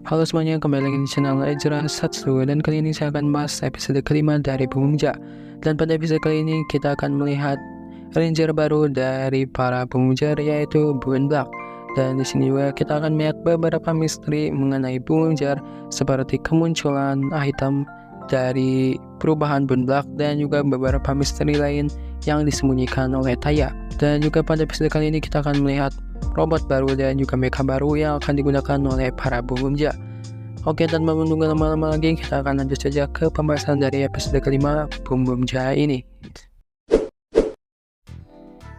Halo semuanya, kembali lagi di channel Ejra Satsu, dan kali ini saya akan bahas episode kelima dari Pemuja. Dan pada episode kali ini kita akan melihat ranger baru dari para pemuja, yaitu Bunblack. Dan di sini juga kita akan melihat beberapa misteri mengenai pemuja, seperti kemunculan item dari perubahan Bunblack dan juga beberapa misteri lain yang disembunyikan oleh Taya. Dan juga pada episode kali ini kita akan melihat robot baru dan juga mecha baru yang akan digunakan oleh para pemuja. Oke, tanpa menunggu lama-lama lagi, kita akan lanjut saja ke pembahasan dari episode kelima pemuja ini.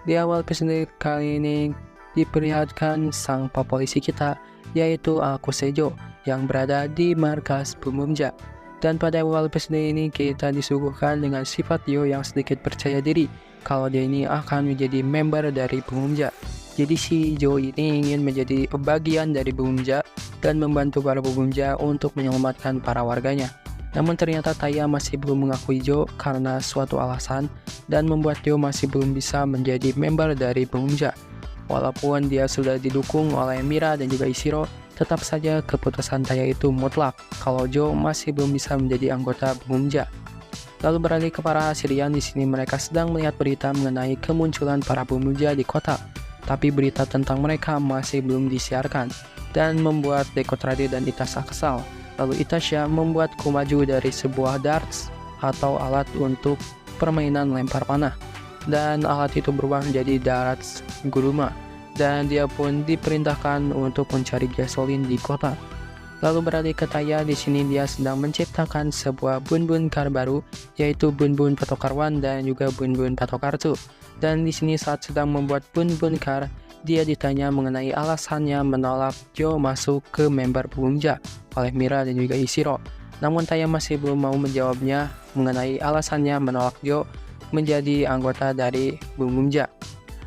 Di awal episode kali ini diperlihatkan sang polisi kita, yaitu Akusejo, yang berada di markas pemuja. Dan pada awal episode ini kita disuguhkan dengan sifat Yo yang sedikit percaya diri kalau dia ini akan menjadi member dari pemuja. Jadi si Jo ini ingin menjadi bagian dari pemuja dan membantu para pemuja untuk menyelamatkan para warganya. Namun ternyata Taya masih belum mengakui Jo karena suatu alasan dan membuat Jo masih belum bisa menjadi member dari pemuja. Walaupun dia sudah didukung oleh Mira dan juga Ishiro, tetap saja keputusan Taya itu mutlak kalau Jo masih belum bisa menjadi anggota pemuja. Lalu beralih ke para Assyrian. Di sini mereka sedang melihat berita mengenai kemunculan para pemuja di kota. Tapi berita tentang mereka masih belum disiarkan dan membuat Dekotrade dan Itasha kesal. Lalu Itasha membuat Kumaju dari sebuah darts atau alat untuk permainan lempar panah, dan alat itu berubah menjadi darts Guruma, dan dia pun diperintahkan untuk mencari gasolin di kota. Lalu beralih ke Taya. Di sini dia sedang menciptakan sebuah bun-bun car baru, yaitu bun-bun Patokar 1 dan juga bun-bun Patokar 2. Dan di sini saat sedang membuat bun-bun car, dia ditanya mengenai alasannya menolak Jo masuk ke member pemuja oleh Mira dan juga Ishiro. Namun Taya masih belum mau menjawabnya mengenai alasannya menolak Jo menjadi anggota dari pemuja.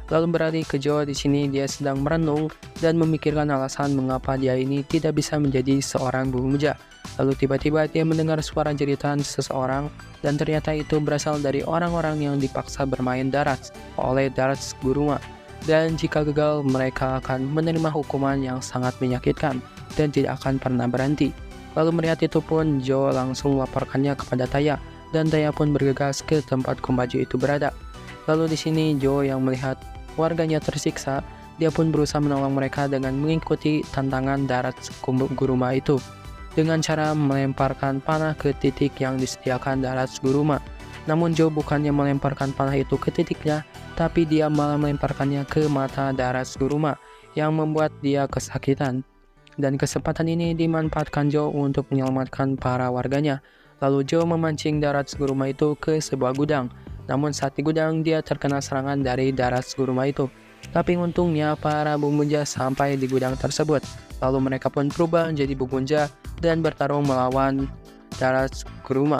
Lalu beralih ke Jo. Di sini dia sedang merenung dan memikirkan alasan mengapa dia ini tidak bisa menjadi seorang pemuja. Lalu tiba-tiba dia mendengar suara jeritan seseorang, dan ternyata itu berasal dari orang-orang yang dipaksa bermain darts oleh darts Guruma. Dan jika gagal, mereka akan menerima hukuman yang sangat menyakitkan dan tidak akan pernah berhenti. Lalu melihat itu pun, Jo langsung melaporkannya kepada Taya, dan Taya pun bergegas ke tempat Kumaju itu berada. Lalu di sini Jo yang melihat warganya tersiksa, dia pun berusaha menolong mereka dengan mengikuti tantangan darts Guruma itu, dengan cara melemparkan panah ke titik yang disediakan darts Guruma. Namun Jo bukannya melemparkan panah itu ke titiknya, tapi dia malah melemparkannya ke mata darts Guruma, yang membuat dia kesakitan. Dan kesempatan ini dimanfaatkan Jo untuk menyelamatkan para warganya. Lalu Jo memancing darts Guruma itu ke sebuah gudang. Namun saat di gudang, dia terkena serangan dari darts Guruma itu. Tapi untungnya para pemuja sampai di gudang tersebut. Lalu mereka pun berubah menjadi pemuja dan bertarung melawan darts Guruma.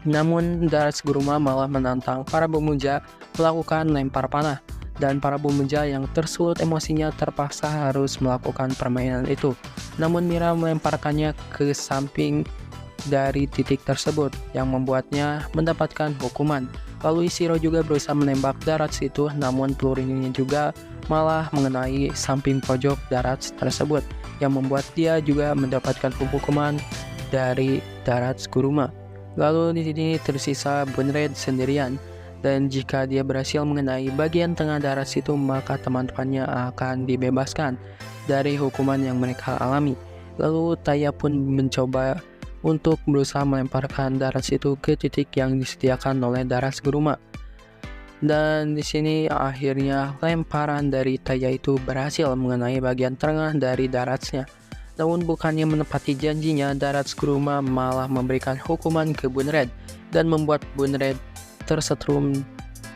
Namun darts Guruma malah menantang para pemuja melakukan lempar panah, dan para pemuja yang tersulut emosinya terpaksa harus melakukan permainan itu. Namun Mira melemparkannya ke samping dari titik tersebut yang membuatnya mendapatkan hukuman. Lalu Ishiro juga berusaha menembak darts itu, namun pelurunya juga malah mengenai samping pojok darts tersebut yang membuat dia juga mendapatkan hukuman dari darts Guruma. Lalu di sini tersisa Bunred sendirian, dan jika dia berhasil mengenai bagian tengah darts itu, maka teman-temannya akan dibebaskan dari hukuman yang mereka alami. Lalu Taya pun mencoba untuk berusaha melemparkan darts itu ke titik yang disediakan oleh darts Guruma. Dan di sini akhirnya lemparan dari Taya itu berhasil mengenai bagian tengah dari dartsnya. Namun bukannya menepati janjinya, darts Guruma malah memberikan hukuman ke Bunred dan membuat Bunred tersetrum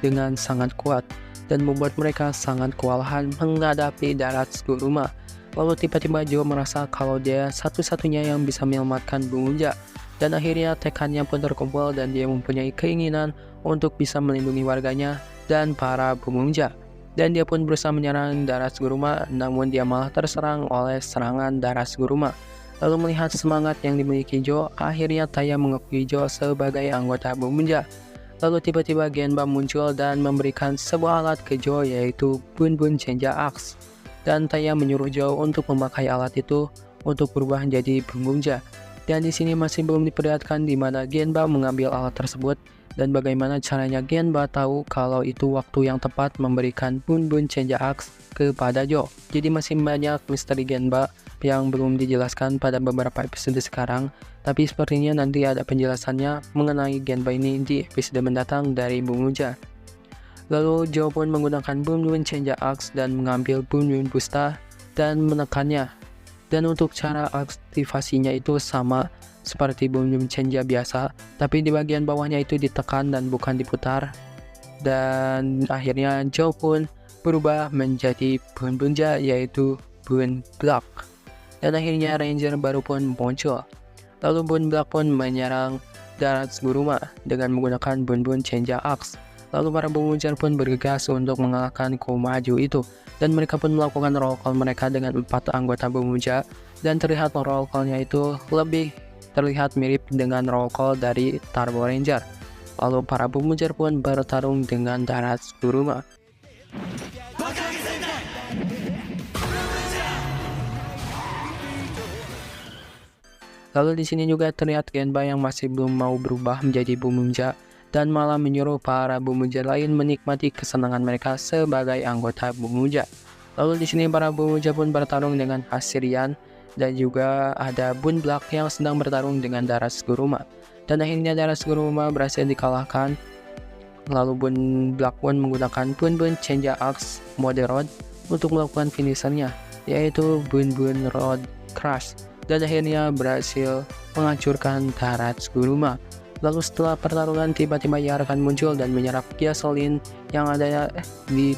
dengan sangat kuat dan membuat mereka sangat kewalahan menghadapi darts Guruma. Lalu tiba-tiba Jo merasa kalau dia satu-satunya yang bisa menyelamatkan pemuja, dan akhirnya tekadnya pun terkumpul dan dia mempunyai keinginan untuk bisa melindungi warganya dan para pemuja. Dan dia pun berusaha menyerang darts Guruma, namun dia malah terserang oleh serangan darts Guruma. Lalu melihat semangat yang dimiliki Jo, akhirnya Taya mengakui Jo sebagai anggota pemuja. Lalu tiba-tiba Genba muncul dan memberikan sebuah alat ke Jo, yaitu Bun-Bun Senja Axe. Dan Taya menyuruh Jo untuk memakai alat itu untuk berubah menjadi Bumumja. Dan di sini masih belum diperlihatkan di mana Genba mengambil alat tersebut dan bagaimana caranya Genba tahu kalau itu waktu yang tepat memberikan Bun Bun Chenja Axe kepada Joe. Jadi masih banyak misteri Genba yang belum dijelaskan pada beberapa episode sekarang, tapi sepertinya nanti ada penjelasannya mengenai Genba ini di episode mendatang dari Bumumja. Lalu Joe pun menggunakan Bun Bun Chenja Axe dan mengambil Bun Bun Busta dan menekannya. Dan untuk cara aktivasinya itu sama seperti Bun Bun Chenja biasa, tapi di bagian bawahnya itu ditekan dan bukan diputar. Dan akhirnya Joe pun berubah menjadi Bun Bunja, yaitu Bun Block. Dan akhirnya Ranger baru pun muncul. Lalu Bun Block pun menyerang darat Guruma dengan menggunakan Bun Bun Chenja Axe. Lalu para Bumumja pun bergegas untuk mengalahkan Komaju itu, dan mereka pun melakukan roll call mereka dengan 4 anggota Bumumja, dan terlihat roll call-nya itu lebih terlihat mirip dengan roll call dari Turbo Ranger. Lalu para Bumumja pun bertarung dengan darat Guruma. Lalu di sini juga terlihat Genba yang masih belum mau berubah menjadi Bumumja dan malah menyuruh para Bumumja lain menikmati kesenangan mereka sebagai anggota Bumumja. Lalu di sini para Bumumja pun bertarung dengan Assyrian dan juga ada Bun Black yang sedang bertarung dengan Daras Guruma. Dan akhirnya Daras Guruma berhasil dikalahkan. Lalu Bun Black pun menggunakan Bun Bun Chenja Axe mode Rod untuk melakukan finishernya, yaitu Bun Bun Rod Crush, dan akhirnya berhasil menghancurkan Daras Guruma. Lalu setelah pertarungan tiba-tiba Yarkan muncul dan menyerap Gyasolin yang ada di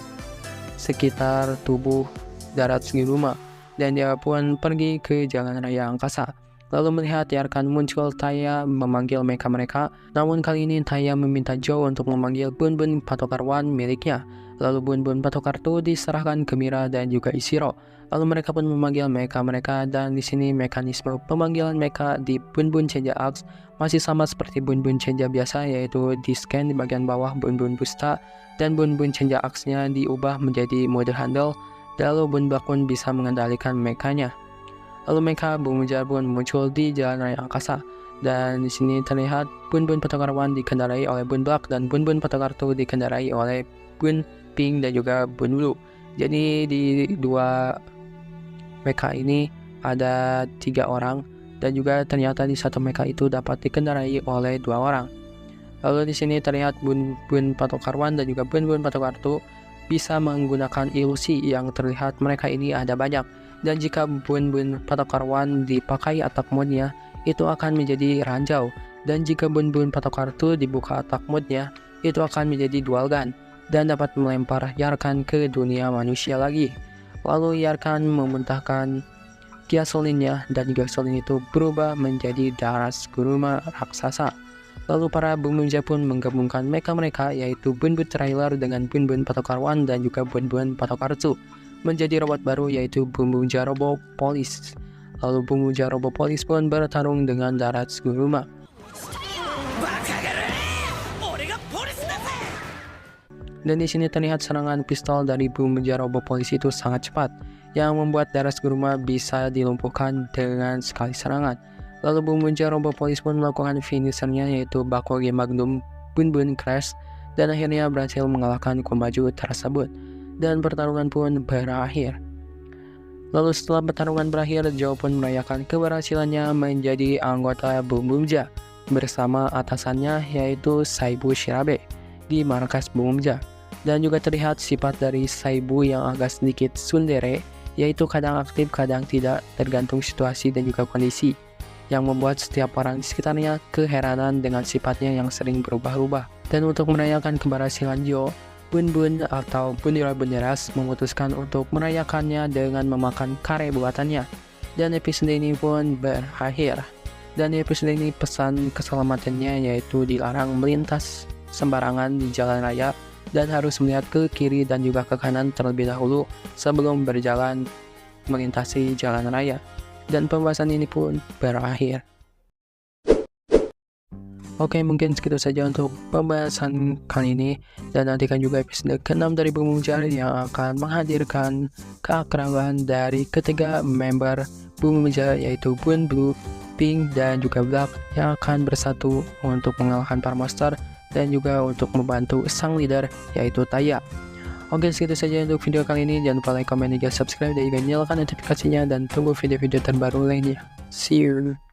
sekitar tubuh darat Guruma, dan dia pun pergi ke jalan raya angkasa. Lalu melihat Yarkan muncul, Taya memanggil mecha mereka, namun kali ini Taya meminta Joe untuk memanggil Bun Bun Patokar One miliknya. Lalu Bun Bun Patokar 2 diserahkan ke Mira dan juga Ishiro. Lalu mereka pun memanggil mecha mereka, dan di sini mekanisme pemanggilan mecha di Bun Bun Chenja Axe masih sama seperti Bun Bun Chenja biasa, yaitu di scan di bagian bawah Bun Bun Busta, dan Bun Bun Chenja Axe-nya diubah menjadi mode handle. Lalu Bun Black pun bisa mengendalikan mechanya. Lalu mecha Bumumja pun muncul di jalan raya angkasa, dan di sini terlihat Bun Bun Patokar One dikendarai oleh Bun Black dan Bun Bun Patokar 2 dikendarai oleh Bun Pink dan juga Bun Blue. Jadi di dua mecha ini ada 3 orang, dan juga ternyata di satu mecha itu dapat dikendarai oleh 2 orang. Lalu di sini terlihat Bun Bun Patokar One dan juga Bun Bun Patokar 2 bisa menggunakan ilusi yang terlihat mereka ini ada banyak, dan jika Bun Bun Patokar One dipakai attack mode-nya itu akan menjadi ranjau, dan jika Bun Bun Patokar 2 dibuka attack mode-nya itu akan menjadi dual gun dan dapat melempar Yarkan ke dunia manusia lagi. Lalu Yarkan memuntahkan Gyasolinnya, dan Gyasolin itu berubah menjadi Daras Guruma raksasa. Lalu para Bumumja pun menggabungkan mecha mereka, yaitu Bun Bun Trailer dengan Bun Bun Patokar One dan juga Bun Bun Patokar 2 menjadi robot baru, yaitu Bumumja Robo Police. Lalu Bumumja Robo Police pun bertarung dengan Daras Guruma. Dan di sini terlihat serangan pistol dari Bumumja Robo Police itu sangat cepat, yang membuat Daras Guruma bisa dilumpuhkan dengan sekali serangan. Lalu Bumumja Robo Police pun melakukan finishernya, yaitu Bakuge Magnum Bun Bun Crash, dan akhirnya berhasil mengalahkan Komaju tersebut, dan pertarungan pun berakhir. Lalu setelah pertarungan berakhir, Joe pun merayakan keberhasilannya menjadi anggota Bumumja bersama atasannya, yaitu Saibu Shirabe di markas Bumumja. Dan juga terlihat sifat dari Saibu yang agak sedikit tsundere, yaitu kadang aktif kadang tidak, tergantung situasi dan juga kondisi, yang membuat setiap orang di sekitarnya keheranan dengan sifatnya yang sering berubah-ubah. Dan untuk merayakan keberhasilan Joe, Bun Bun atau Bunderas memutuskan untuk merayakannya dengan memakan kare buatannya. Dan episode ini pun berakhir. Dan di episode ini pesan keselamatannya yaitu dilarang melintas sembarangan di jalan raya dan harus melihat ke kiri dan juga ke kanan terlebih dahulu sebelum berjalan melintasi jalan raya. Dan pembahasan ini pun berakhir. Oke, mungkin segitu saja untuk pembahasan kali ini, dan nantikan juga episode ke-6 dari Bumumja yang akan menghadirkan keakraban dari ketiga member Bumumja yaitu Bun, Blue, Pink, dan juga Black yang akan bersatu untuk mengalahkan para monster dan juga untuk membantu sang leader yaitu Taya. Oke, segitu saja untuk video kali ini. Jangan lupa like, comment, dan juga subscribe, dan juga nyalakan notifikasinya, dan tunggu video-video terbaru lainnya. See you!